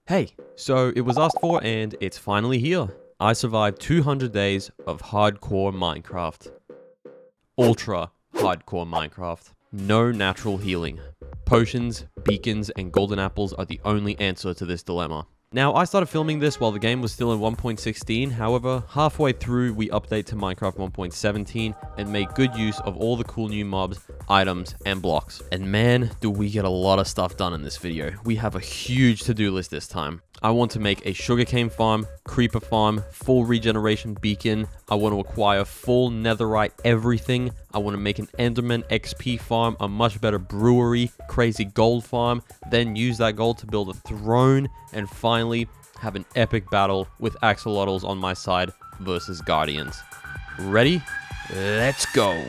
Hey, so it was asked for and it's finally here. I survived 200 days of hardcore Minecraft. Ultra hardcore Minecraft. No natural healing. Potions, beacons, and golden apples are the only answer to this dilemma. Now, I started filming this while the game was still in 1.16, however, halfway through we update to Minecraft 1.17 and make good use of all the cool new mobs, items, and blocks. And man, do we get a lot of stuff done in this video. We have a huge to-do list this time. I want to make a sugarcane farm, creeper farm, full regeneration beacon. I want to acquire full netherite everything. I want to make an enderman XP farm, a much better brewery, crazy gold farm, then use that gold to build a throne, and finally have an epic battle with axolotls on my side versus guardians. Ready? Let's go!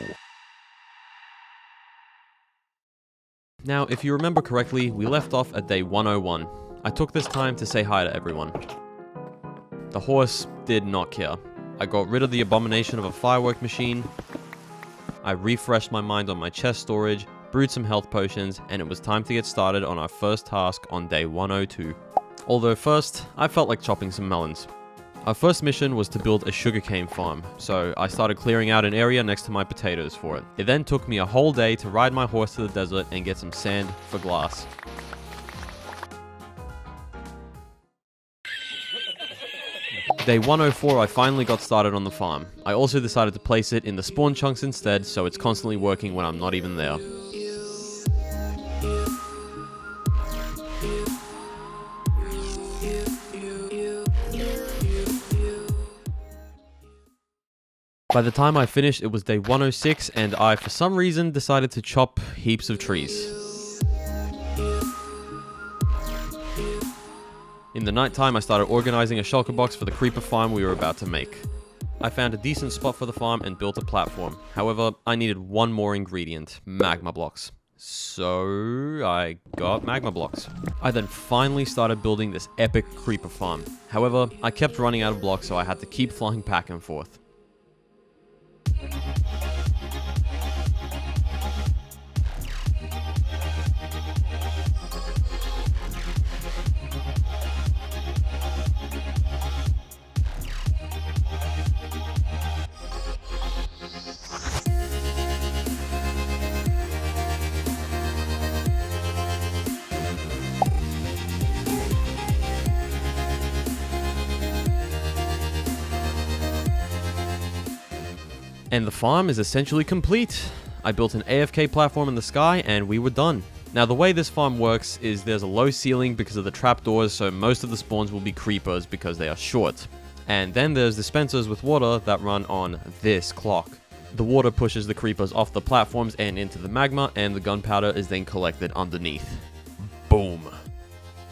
Now, if you remember correctly, we left off at day 101. I took this time to say hi to everyone. The horse did not care. I got rid of the abomination of a firework machine. I refreshed my mind on my chest storage, brewed some health potions, and it was time to get started on our first task on day 102. Although first, I felt like chopping some melons. Our first mission was to build a sugarcane farm, so I started clearing out an area next to my potatoes for it. It then took me a whole day to ride my horse to the desert and get some sand for glass. Day 104, I finally got started on the farm. I also decided to place it in the spawn chunks instead, so it's constantly working when I'm not even there. By the time I finished, it was day 106, and I, for some reason, decided to chop heaps of trees. In the nighttime, I started organizing a shulker box for the creeper farm we were about to make. I found a decent spot for the farm and built a platform. However, I needed one more ingredient, magma blocks. So I got magma blocks. I then finally started building this epic creeper farm. However, I kept running out of blocks, so I had to keep flying back and forth. And the farm is essentially complete. I built an AFK platform in the sky and we were done. Now the way this farm works is there's a low ceiling because of the trapdoors, so most of the spawns will be creepers because they are short. And then there's dispensers with water that run on this clock. The water pushes the creepers off the platforms and into the magma, and the gunpowder is then collected underneath. Boom.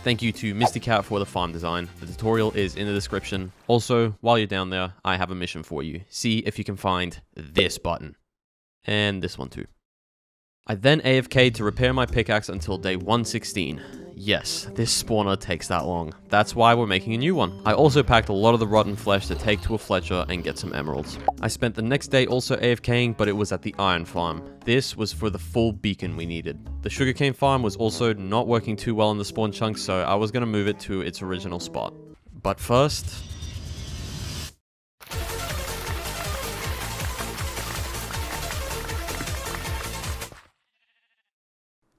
Thank you to Misty Cat for the farm design. The tutorial is in the description. Also, while you're down there, I have a mission for you. See if you can find this button. And this one too. I then AFK'd to repair my pickaxe until day 116. Yes, this spawner takes that long. That's why we're making a new one. I also packed a lot of the rotten flesh to take to a Fletcher and get some emeralds. I spent the next day also AFKing, but it was at the iron farm. This was for the full beacon we needed. The sugarcane farm was also not working too well in the spawn chunks, so I was going to move it to its original spot. But first...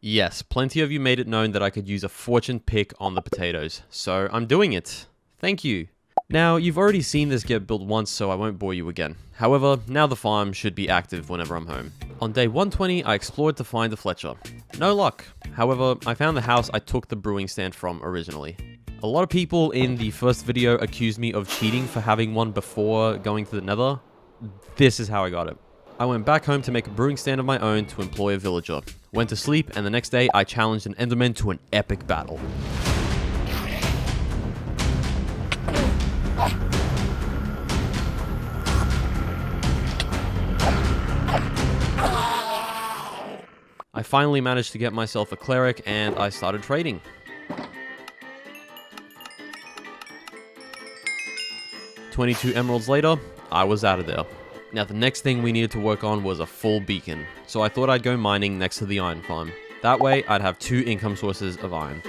yes, plenty of you made it known that I could use a fortune pick on the potatoes, so I'm doing it. Thank you. Now, you've already seen this get built once, so I won't bore you again. However, now the farm should be active whenever I'm home. On day 120, I explored to find the Fletcher. No luck. However, I found the house I took the brewing stand from originally. A lot of people in the first video accused me of cheating for having one before going to the nether. This is how I got it. I went back home to make a brewing stand of my own to employ a villager. Went to sleep, and the next day I challenged an enderman to an epic battle. I finally managed to get myself a cleric, and I started trading. $22 emeralds later, I was out of there. Now the next thing we needed to work on was a full beacon, so I thought I'd go mining next to the iron farm. That way I'd have 2 income sources of iron.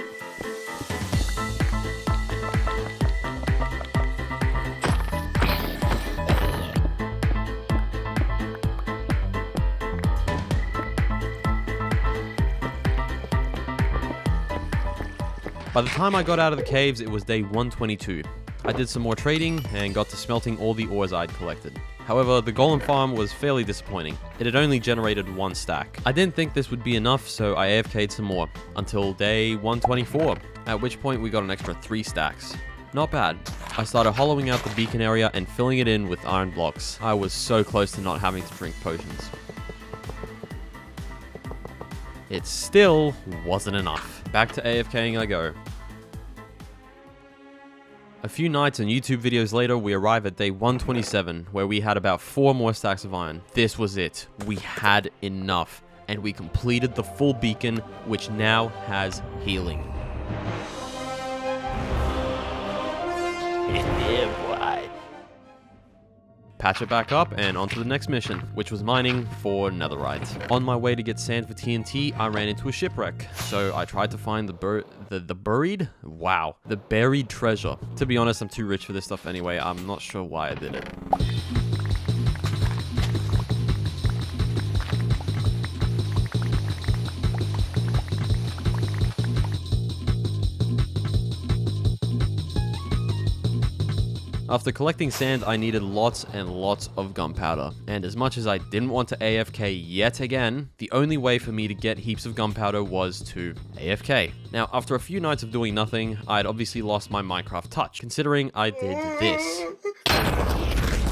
By the time I got out of the caves, it was day 122. I did some more trading and got to smelting all the ores I'd collected. However, the golem farm was fairly disappointing. It had only generated 1 stack. I didn't think this would be enough, so I AFK'd some more, until day 124, at which point we got an extra 3 stacks. Not bad. I started hollowing out the beacon area and filling it in with iron blocks. I was so close to not having to drink potions. It still wasn't enough. Back to AFKing I go. A few nights and YouTube videos later, we arrive at day 127, where we had about 4 more stacks of iron. This was it. We had enough, and we completed the full beacon, which now has healing. Patch it back up and on to the next mission, which was mining for netherite. On my way to get sand for TNT, I ran into a shipwreck, so I tried to find the buried treasure. To be honest, I'm too rich for this stuff anyway. I'm not sure why I did it. After collecting sand, I needed lots and lots of gunpowder, and as much as I didn't want to AFK yet again, the only way for me to get heaps of gunpowder was to AFK. Now, after a few nights of doing nothing, I'd obviously lost my Minecraft touch, considering I did this.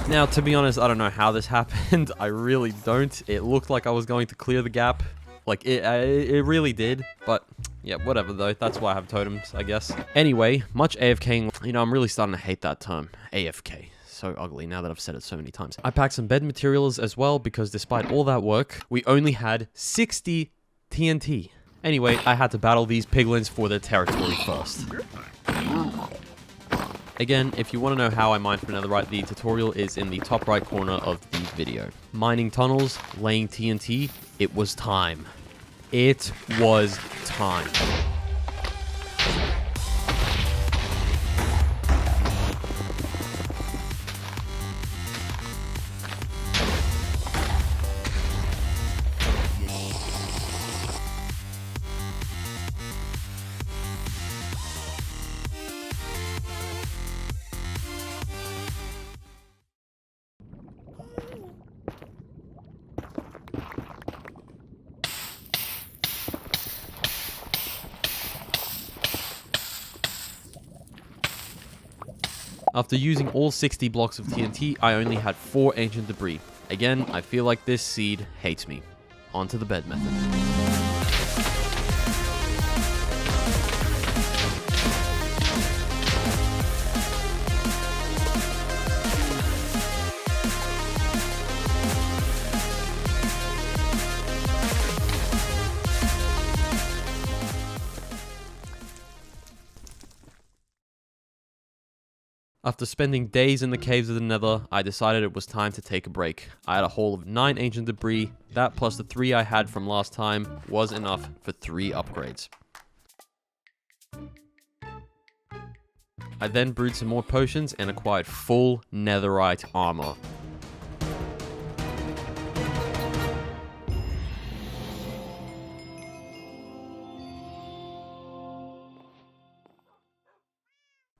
Now, to be honest, I don't know how this happened. I really don't. It looked like I was going to clear the gap. Like, it really did, but yeah, whatever though. That's why I have totems, I guess. Anyway, much AFKing. You know, I'm really starting to hate that term, AFK. So ugly now that I've said it so many times. I packed some bed materials as well because despite all that work, we only had 60 TNT. Anyway, I had to battle these piglins for their territory first. Again, if you want to know how I mine for netherite, the tutorial is in the top right corner of the video. Mining tunnels, laying TNT, it was time. It was time. After using all 60 blocks of TNT, I only had 4 ancient debris. Again, I feel like this seed hates me. On to the bed method. After spending days in the caves of the Nether, I decided it was time to take a break. I had a haul of 9 ancient debris. That plus the 3 I had from last time was enough for 3 upgrades. I then brewed some more potions and acquired full netherite armor.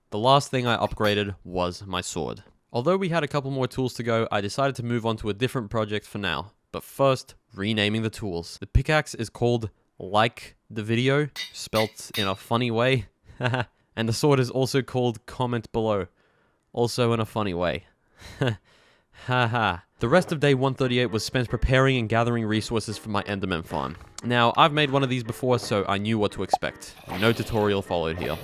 The last thing I upgraded was my sword. Although we had a couple more tools to go, I decided to move on to a different project for now. But first, renaming the tools. The pickaxe is called Like the Video, spelt in a funny way. And the sword is also called Comment Below, also in a funny way. Haha. The rest of day 138 was spent preparing and gathering resources for my Enderman farm. Now, I've made one of these before, so I knew what to expect. No tutorial followed here.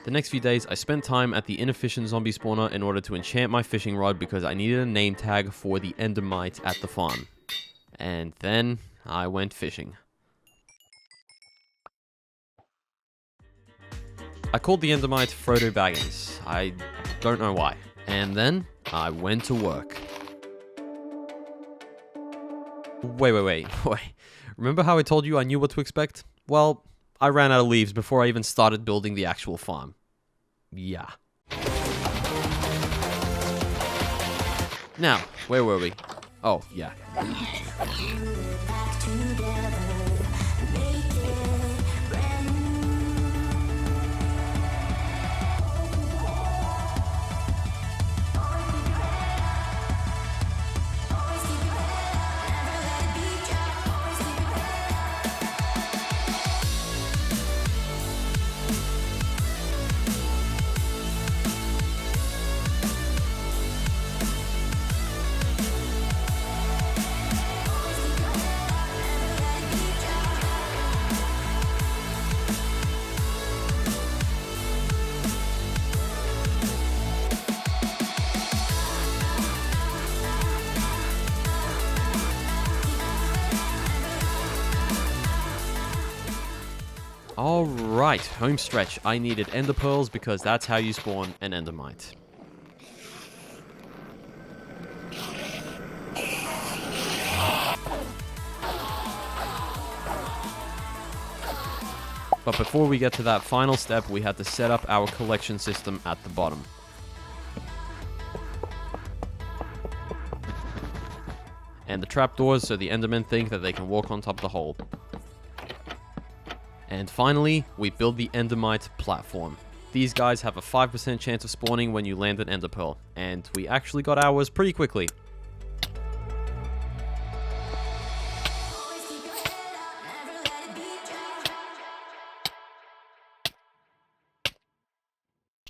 The next few days, I spent time at the inefficient zombie spawner in order to enchant my fishing rod because I needed a name tag for the endermite at the farm. And then I went fishing. I called the endermite Frodo Baggins. I don't know why. And then I went to work. Wait. Remember how I told you I knew what to expect? Well, I ran out of leaves before I even started building the actual farm. Yeah. Now, where were we? Oh, yeah. Alright, home stretch. I needed ender pearls because that's how you spawn an endermite. But before we get to that final step, we had to set up our collection system at the bottom. And the trapdoors so the endermen think that they can walk on top of the hole. And finally, we build the endermite platform. These guys have a 5% chance of spawning when you land an ender pearl, and we actually got ours pretty quickly.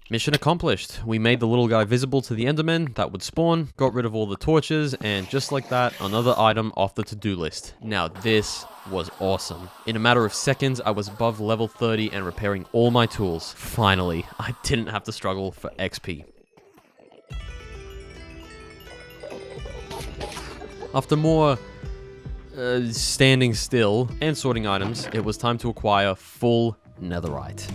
Mission accomplished. We made the little guy visible to the endermen that would spawn, got rid of all the torches, and just like that, another item off the to-do list. Now this was awesome. In a matter of seconds, I was above level 30 and repairing all my tools. Finally, I didn't have to struggle for XP. After more standing still and sorting items, it was time to acquire full netherite.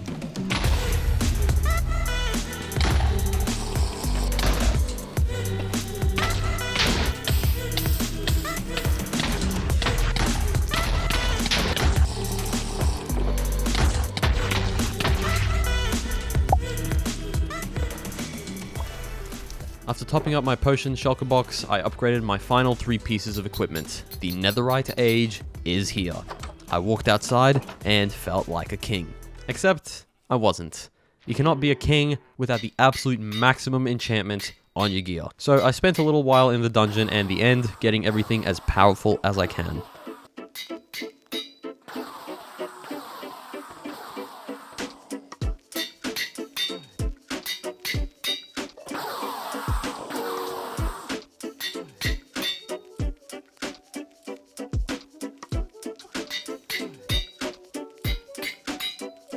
After topping up my potion shulker box, I upgraded my final 3 pieces of equipment. The netherite age is here. I walked outside and felt like a king. Except, I wasn't. You cannot be a king without the absolute maximum enchantment on your gear. So I spent a little while in the dungeon and the end getting everything as powerful as I can.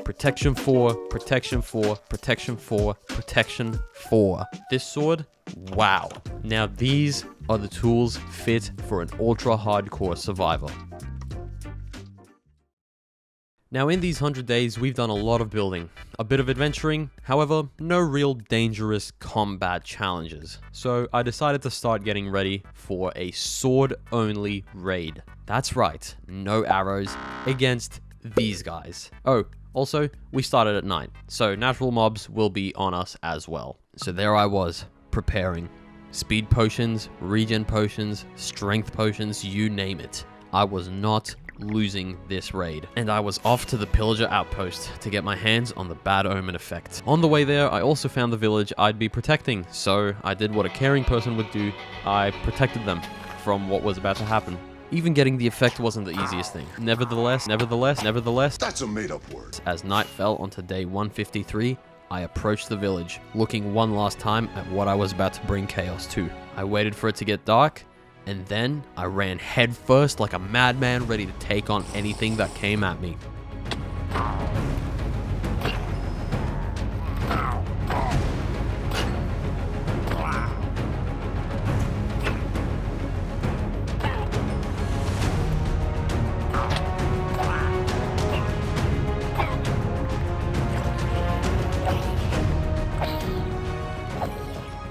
Protection 4, protection 4, protection 4, protection 4. This sword, wow. Now these are the tools fit for an ultra hardcore survivor. Now in these 100 days, we've done a lot of building, a bit of adventuring, however, no real dangerous combat challenges. So I decided to start getting ready for a sword-only raid. That's right, no arrows against these guys. Oh, also, we started at night, so natural mobs will be on us as well. So there I was, preparing. Speed potions, regen potions, strength potions, you name it. I was not losing this raid. And I was off to the pillager outpost to get my hands on the bad omen effect. On the way there, I also found the village I'd be protecting, so I did what a caring person would do. I protected them from what was about to happen. Even getting the effect wasn't the easiest thing. Nevertheless, that's a made-up word. As night fell onto day 153, I approached the village, looking one last time at what I was about to bring chaos to. I waited for it to get dark, and then I ran headfirst like a madman ready to take on anything that came at me.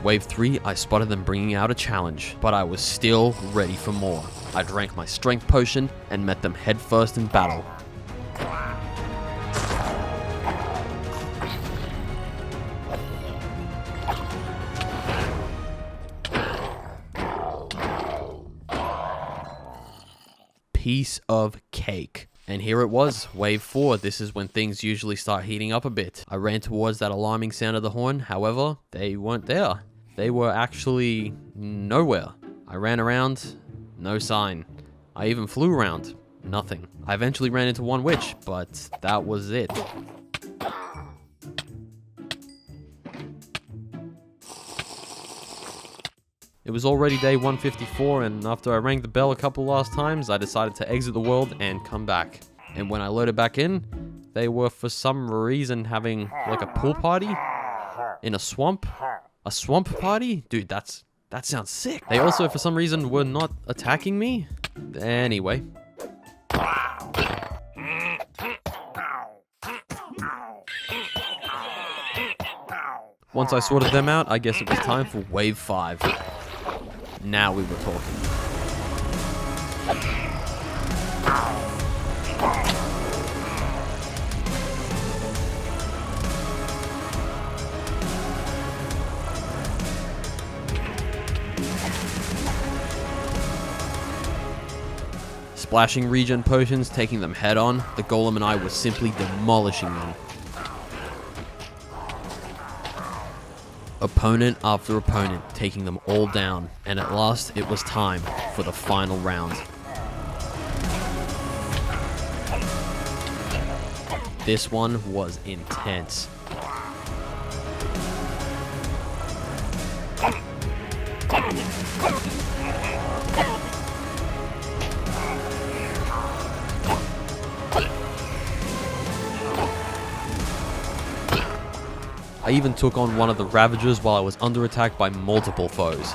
Wave 3, I spotted them bringing out a challenge, but I was still ready for more. I drank my strength potion and met them headfirst in battle. Piece of cake. And here it was, wave 4. This is when things usually start heating up a bit. I ran towards that alarming sound of the horn, however, they weren't there. They were actually nowhere. I ran around, no sign. I even flew around, nothing. I eventually ran into one witch, but that was it. It was already day 154, and after I rang the bell a couple last times, I decided to exit the world and come back. And when I loaded back in, they were for some reason having like a pool party in a swamp. A swamp party? Dude, that sounds sick. They also for some reason were not attacking me. Anyway. Once I sorted them out, I guess it was time for Wave 5. Now we were talking. Splashing regen potions, taking them head on, the golem and I were simply demolishing them. Opponent after opponent, taking them all down, and at last it was time for the final round. This one was intense. I even took on one of the Ravagers while I was under attack by multiple foes.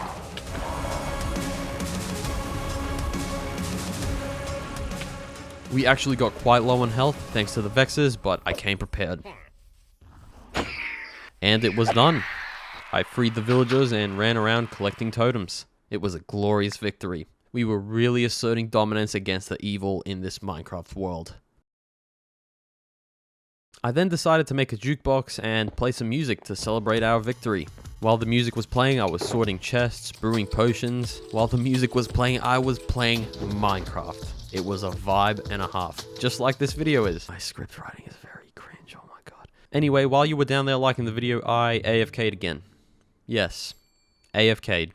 We actually got quite low on health thanks to the Vexes, but I came prepared. And it was done. I freed the villagers and ran around collecting totems. It was a glorious victory. We were really asserting dominance against the evil in this Minecraft world. I then decided to make a jukebox and play some music to celebrate our victory. While the music was playing, I was sorting chests, brewing potions. While the music was playing, I was playing Minecraft. It was a vibe and a half, just like this video is. My script writing is very cringe, oh my god. Anyway, while you were down there liking the video, I AFK'd again. Yes, AFK'd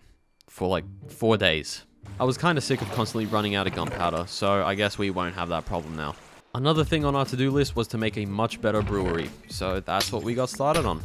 for like 4 days. I was kind of sick of constantly running out of gunpowder, so I guess we won't have that problem now. Another thing on our to-do list was to make a much better brewery, so that's what we got started on.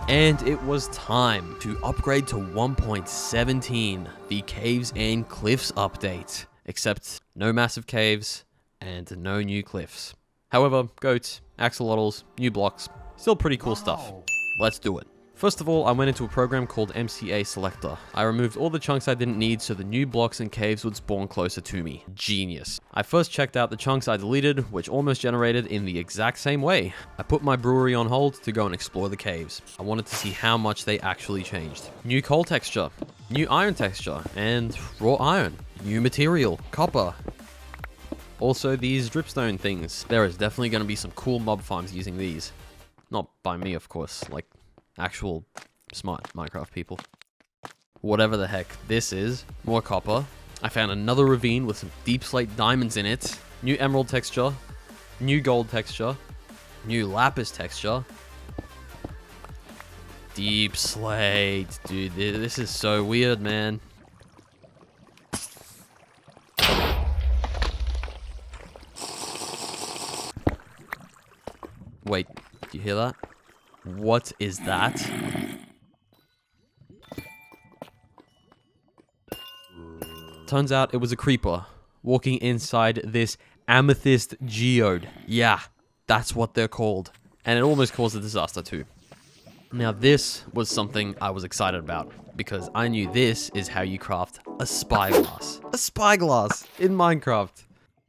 And it was time to upgrade to 1.17, the Caves and Cliffs update, except no massive caves and no new cliffs. However, goats, axolotls, new blocks, still pretty cool stuff. Let's do it. First of all, I went into a program called MCA Selector. I removed all the chunks I didn't need so the new blocks and caves would spawn closer to me. Genius. I first checked out the chunks I deleted, which almost generated in the exact same way. I put my brewery on hold to go and explore the caves. I wanted to see how much they actually changed. New coal texture, new iron texture, and raw iron. New material, copper. Also these dripstone things. There is definitely going to be some cool mob farms using these. Not by me, of course, like actual smart Minecraft people. Whatever the heck this is. More copper. I found another ravine with some deep slate diamonds in it. New emerald texture. New gold texture. New lapis texture. Deep slate. Dude, this is so weird, man. Wait, do you hear that? What is that? Turns out it was a creeper walking inside this amethyst geode. Yeah, that's what they're called. And it almost caused a disaster too. Now this was something I was excited about because I knew this is how you craft a spyglass. A spyglass in Minecraft.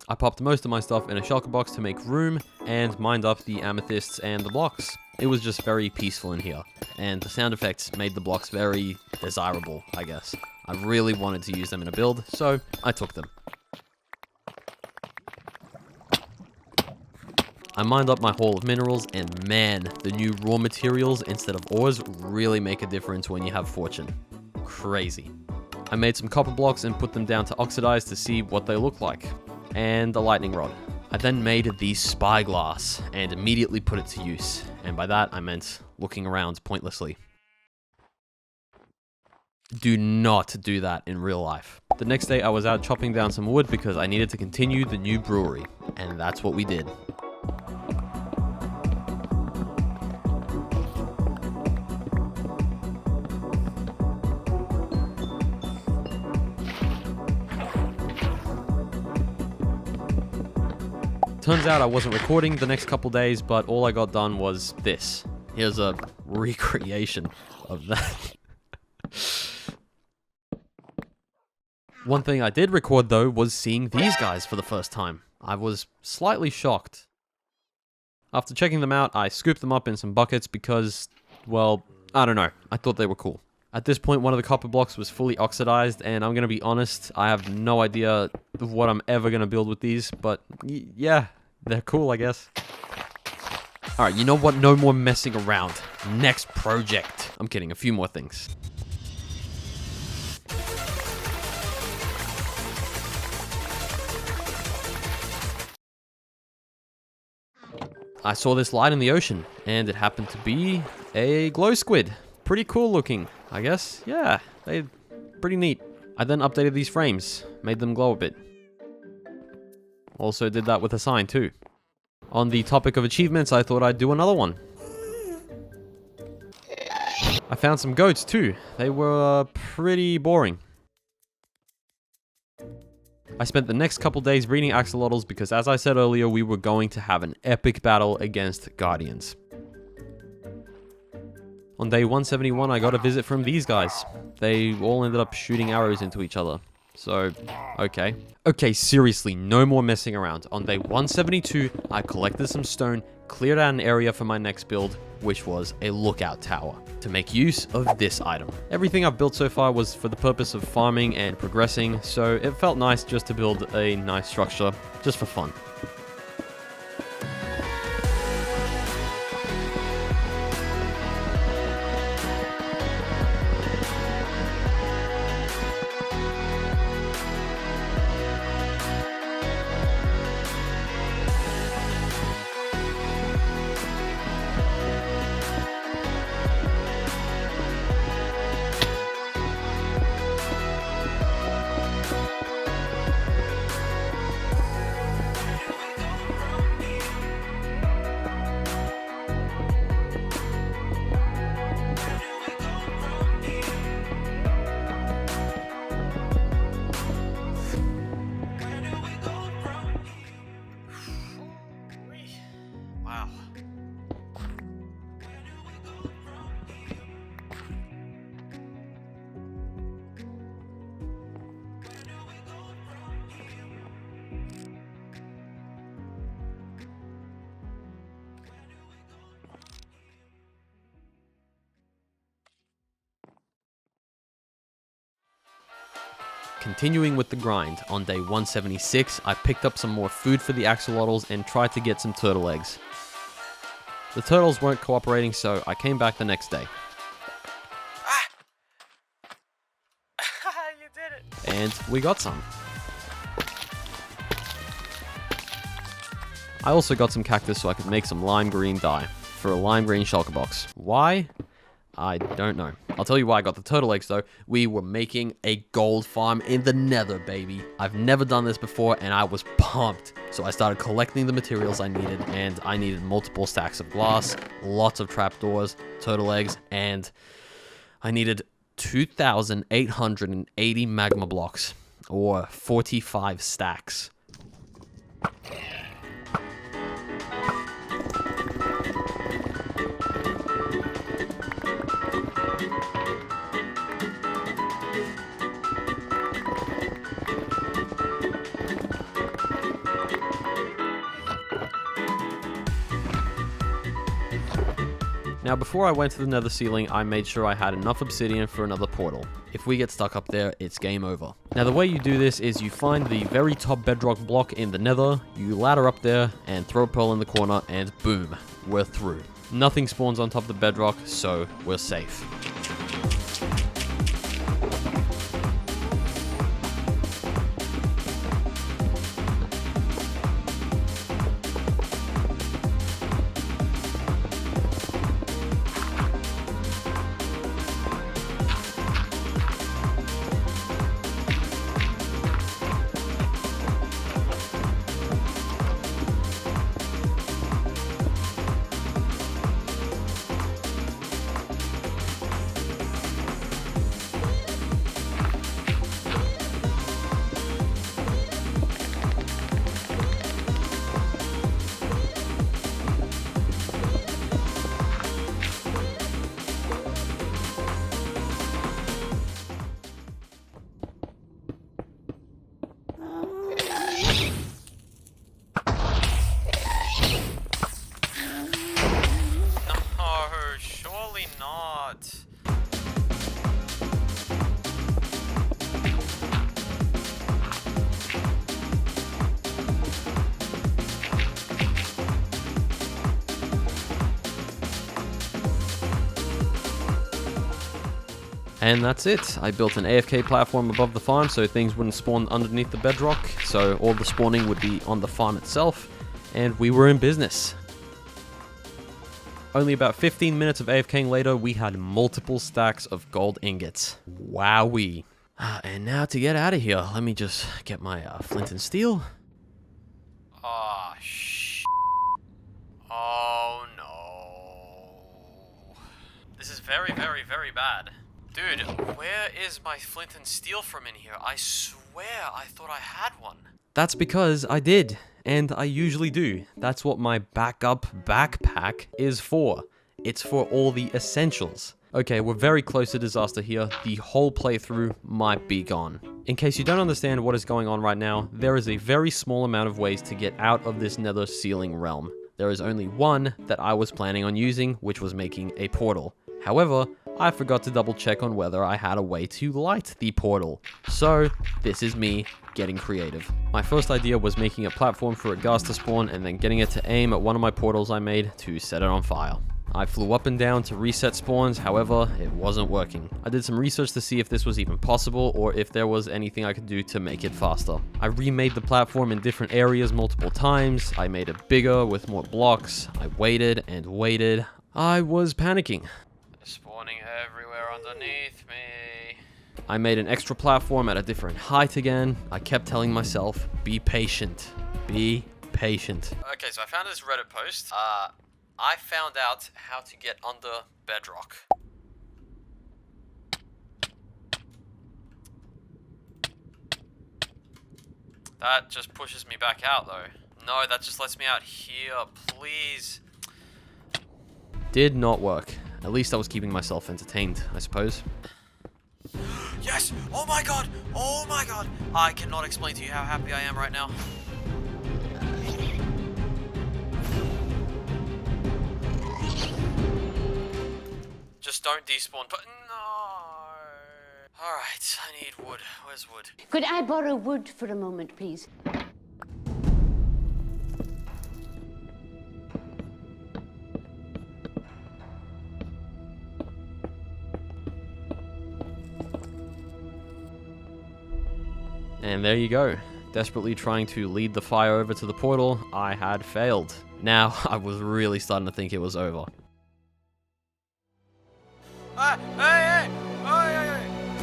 I popped most of my stuff in a shulker box to make room and mined up the amethysts and the blocks. It was just very peaceful in here, and the sound effects made the blocks very desirable, I guess. I really wanted to use them in a build, so I took them. I mined up my haul of minerals, and man, the new raw materials instead of ores really make a difference when you have fortune. Crazy. I made some copper blocks and put them down to oxidize to see what they look like. And a lightning rod. I then made the spyglass and immediately put it to use, and by that I meant looking around pointlessly. Do not do that in real life. The next day I was out chopping down some wood because I needed to continue the new brewery, and that's what we did. Turns out I wasn't recording the next couple days, but all I got done was this. Here's a recreation of that. One thing I did record though was seeing these guys for the first time. I was slightly shocked. After checking them out, I scooped them up in some buckets because, well, I don't know. I thought they were cool. At this point, one of the copper blocks was fully oxidized, and I'm going to be honest, I have no idea of what I'm ever going to build with these, but yeah, they're cool, I guess. Alright, you know what? No more messing around. Next project. I'm kidding, a few more things. I saw this light in the ocean, and it happened to be a glow squid. Pretty cool looking, I guess. Yeah, they're pretty neat. I then updated these frames, made them glow a bit. Also did that with a sign too. On the topic of achievements, I thought I'd do another one. I found some goats too. They were pretty boring. I spent the next couple days breeding axolotls because, as I said earlier, we were going to have an epic battle against guardians. On day 171, I got a visit from these guys. They all ended up shooting arrows into each other. So, okay. Okay, seriously, no more messing around. On day 172, I collected some stone, cleared out an area for my next build, which was a lookout tower, to make use of this item. Everything I've built so far was for the purpose of farming and progressing, so it felt nice just to build a nice structure, just for fun. Wow. Continuing with the grind, on day 176, I picked up some more food for the axolotls and tried to get some turtle eggs. The turtles weren't cooperating, so I came back the next day. You did it! And we got some. I also got some cactus so I could make some lime green dye for a lime green shulker box. Why? I don't know. I'll tell you why I got the turtle eggs though. We were making a gold farm in the nether, baby. I've never done this before and I was pumped. So I started collecting the materials I needed, and I needed multiple stacks of glass, lots of trapdoors, turtle eggs, and I needed 2,880 magma blocks, or 45 stacks. Now, before I went to the nether ceiling, I made sure I had enough obsidian for another portal. If we get stuck up there, it's game over. Now, the way you do this is you find the very top bedrock block in the nether, you ladder up there, and throw a pearl in the corner, and boom, we're through. Nothing spawns on top of the bedrock, so we're safe. And that's it. I built an AFK platform above the farm so things wouldn't spawn underneath the bedrock, so all the spawning would be on the farm itself, and we were in business. Only about 15 minutes of AFKing later, we had multiple stacks of gold ingots. Wowee. And now to get out of here, let me just get my flint and steel. Oh, Oh, no. This is very, very, very bad. Dude, where is my flint and steel from in here? I swear I thought I had one. That's because I did, and I usually do. That's what my backup backpack is for. It's for all the essentials. Okay, we're very close to disaster here. The whole playthrough might be gone. In case you don't understand what is going on right now, there is a very small amount of ways to get out of this nether ceiling realm. There is only one that I was planning on using, which was making a portal. However, I forgot to double check on whether I had a way to light the portal. So, this is me getting creative. My first idea was making a platform for a ghast to spawn and then getting it to aim at one of my portals I made to set it on fire. I flew up and down to reset spawns, however, it wasn't working. I did some research to see if this was even possible or if there was anything I could do to make it faster. I remade the platform in different areas multiple times. I made it bigger with more blocks. I waited and waited. I was panicking. Spawning everywhere underneath me. I made an extra platform at a different height again. I kept telling myself, be patient. Be patient. Okay, so I found this Reddit post. I found out how to get under bedrock. That just pushes me back out though. No, that just lets me out here, please. Did not work. At least I was keeping myself entertained, I suppose. Yes! Oh my god! Oh my god! I cannot explain to you how happy I am right now. Just don't despawn, but no! Alright, I need wood. Where's wood? Could I borrow wood for a moment, please? And there you go. Desperately trying to lead the fire over to the portal, I had failed. Now, I was really starting to think it was over.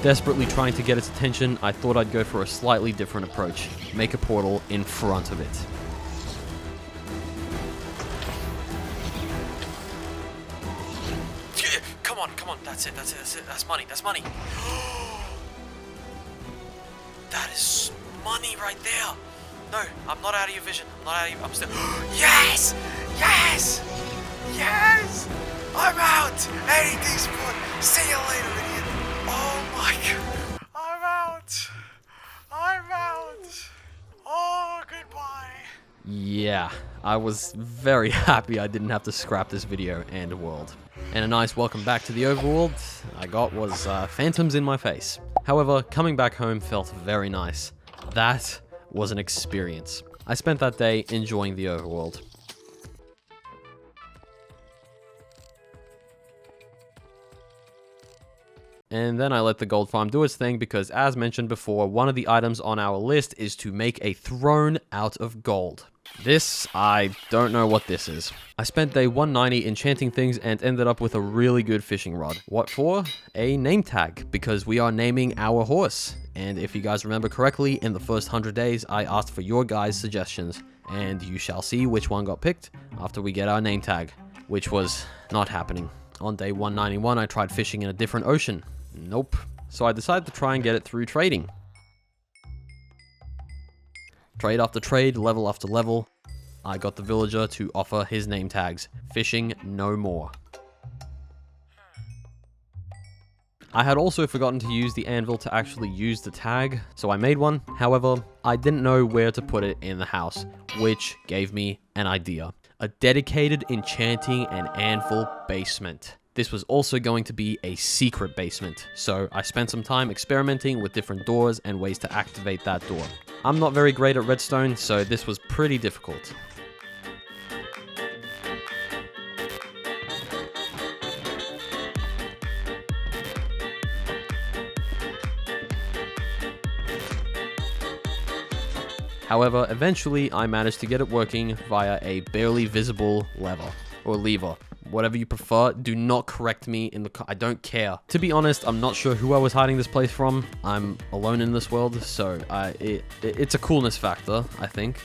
Desperately trying to get its attention, I thought I'd go for a slightly different approach. Make a portal in front of it. Come on, come on, that's it, that's money, That is money right there. No, I'm not out of your vision, I'm still, yes, yes, yes, I'm out, anything spawn, see you later, idiot. Oh my god, I'm out, oh, goodbye. Yeah, I was very happy I didn't have to scrap this video and world. And a nice welcome back to the overworld I got was phantoms in my face. However, coming back home felt very nice. That was an experience. I spent that day enjoying the overworld. And then I let the gold farm do its thing because, as mentioned before, one of the items on our list is to make a throne out of gold. This, I don't know what this is. I spent day 190 enchanting things and ended up with a really good fishing rod. What for? A name tag, because we are naming our horse. And if you guys remember correctly, in the first 100 days, I asked for your guys' suggestions. And you shall see which one got picked after we get our name tag, which was not happening. On day 191, I tried fishing in a different ocean. Nope. So I decided to try and get it through trading. Trade after trade, level after level, I got the villager to offer his name tags. Fishing no more. I had also forgotten to use the anvil to actually use the tag, so I made one. However, I didn't know where to put it in the house, which gave me an idea. A dedicated enchanting and anvil basement. This was also going to be a secret basement, so I spent some time experimenting with different doors and ways to activate that door. I'm not very great at redstone, so this was pretty difficult. However, eventually I managed to get it working via a barely visible lever, or lever. Whatever you prefer, do not correct me in the I don't care. To be honest, I'm not sure who I was hiding this place from. I'm alone in this world, so it's a coolness factor, I think.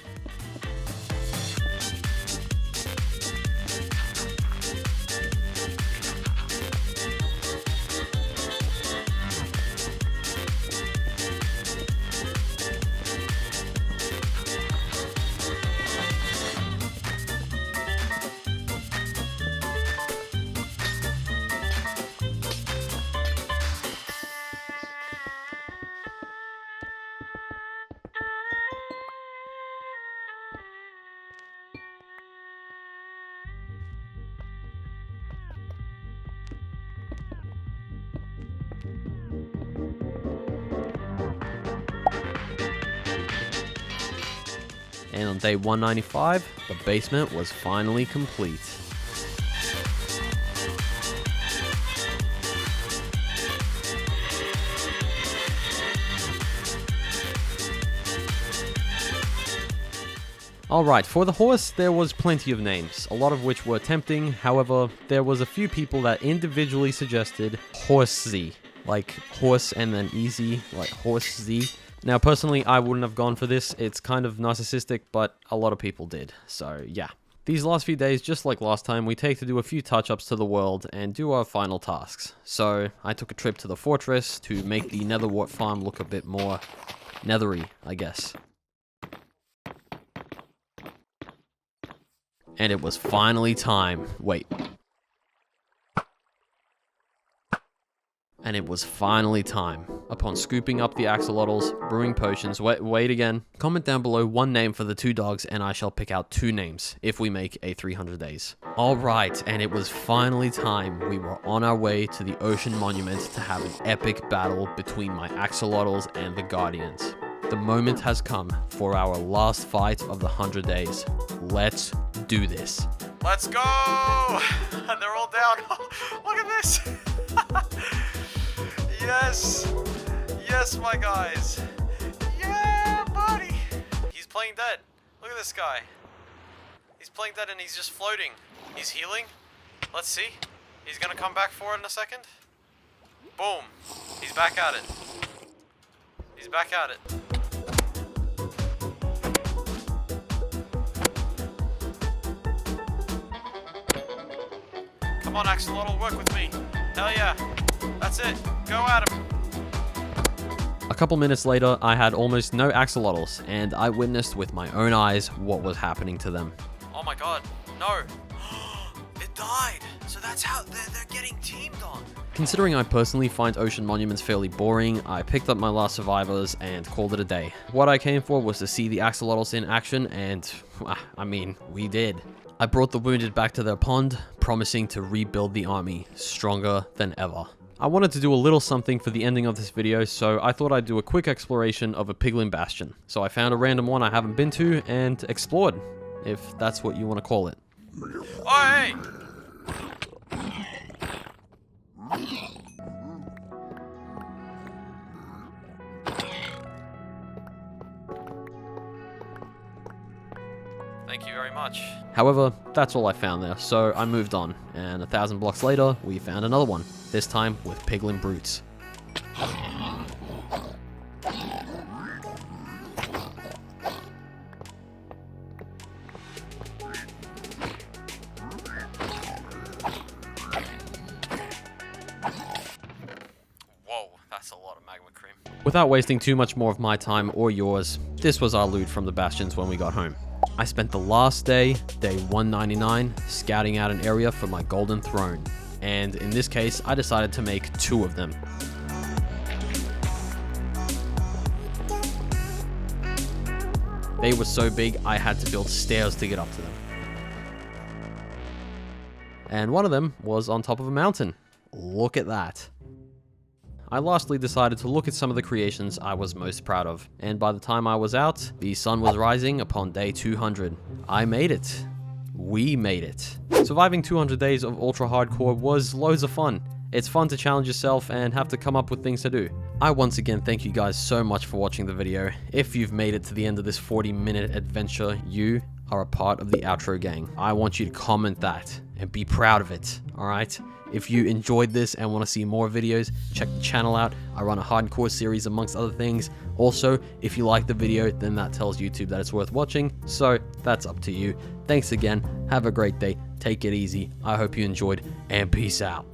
And on day 195, the basement was finally complete. Alright, for the horse, there was plenty of names, a lot of which were tempting. However, there was a few people that individually suggested Horsey, like horse and then easy, like Horsey. Now, personally, I wouldn't have gone for this. It's kind of narcissistic, but a lot of people did. So, yeah. These last few days, just like last time, we take to do a few touch-ups to the world and do our final tasks. So, I took a trip to the fortress to make the netherwort farm look a bit more nethery, I guess. And it was finally time. Wait. And it was finally time. Upon scooping up the axolotls, brewing potions, wait again. Comment down below one name for the two dogs and I shall pick out 2 names if we make a 300 days. Alright, and it was finally time. We were on our way to the ocean monument to have an epic battle between my axolotls and the guardians. The moment has come for our last fight of the 100 days. Let's do this. Let's go! They're all down. Look at this. Yes! Yes, my guys! Yeah, buddy! He's playing dead. Look at this guy. He's playing dead and he's just floating. He's healing. Let's see. He's gonna come back for it in a second. Boom. He's back at it. He's back at it. Come on, Axolotl, work with me. Hell yeah. That's it. Go at him. A couple minutes later, I had almost no axolotls, and I witnessed with my own eyes what was happening to them. Oh my god. No. It died. So that's how they're getting teamed on. Considering I personally find ocean monuments fairly boring, I picked up my last survivors and called it a day. What I came for was to see the axolotls in action, and I mean, we did. I brought the wounded back to their pond, promising to rebuild the army stronger than ever. I wanted to do a little something for the ending of this video, so I thought I'd do a quick exploration of a piglin bastion. So I found a random one I haven't been to and explored, if that's what you want to call it. Oh, hey! Thank you very much. However, that's all I found there, so I moved on, and 1,000 blocks later, we found another one, this time with piglin brutes. Whoa, that's a lot of magma cream. Without wasting too much more of my time or yours, this was our loot from the bastions when we got home. I spent the last day, day 199, scouting out an area for my golden throne. And in this case, I decided to make 2 of them. They were so big, I had to build stairs to get up to them. And one of them was on top of a mountain. Look at that. I lastly decided to look at some of the creations I was most proud of, and by the time I was out, the sun was rising upon day 200. I made it. We made it. Surviving 200 days of ultra hardcore was loads of fun. It's fun to challenge yourself and have to come up with things to do. I once again thank you guys so much for watching the video. If you've made it to the end of this 40-minute adventure, you are a part of the outro gang. I want you to comment that and be proud of it, alright? If you enjoyed this and want to see more videos, check the channel out. I run a hardcore series amongst other things. Also, if you like the video, then that tells YouTube that it's worth watching. So that's up to you. Thanks again. Have a great day. Take it easy. I hope you enjoyed, and peace out.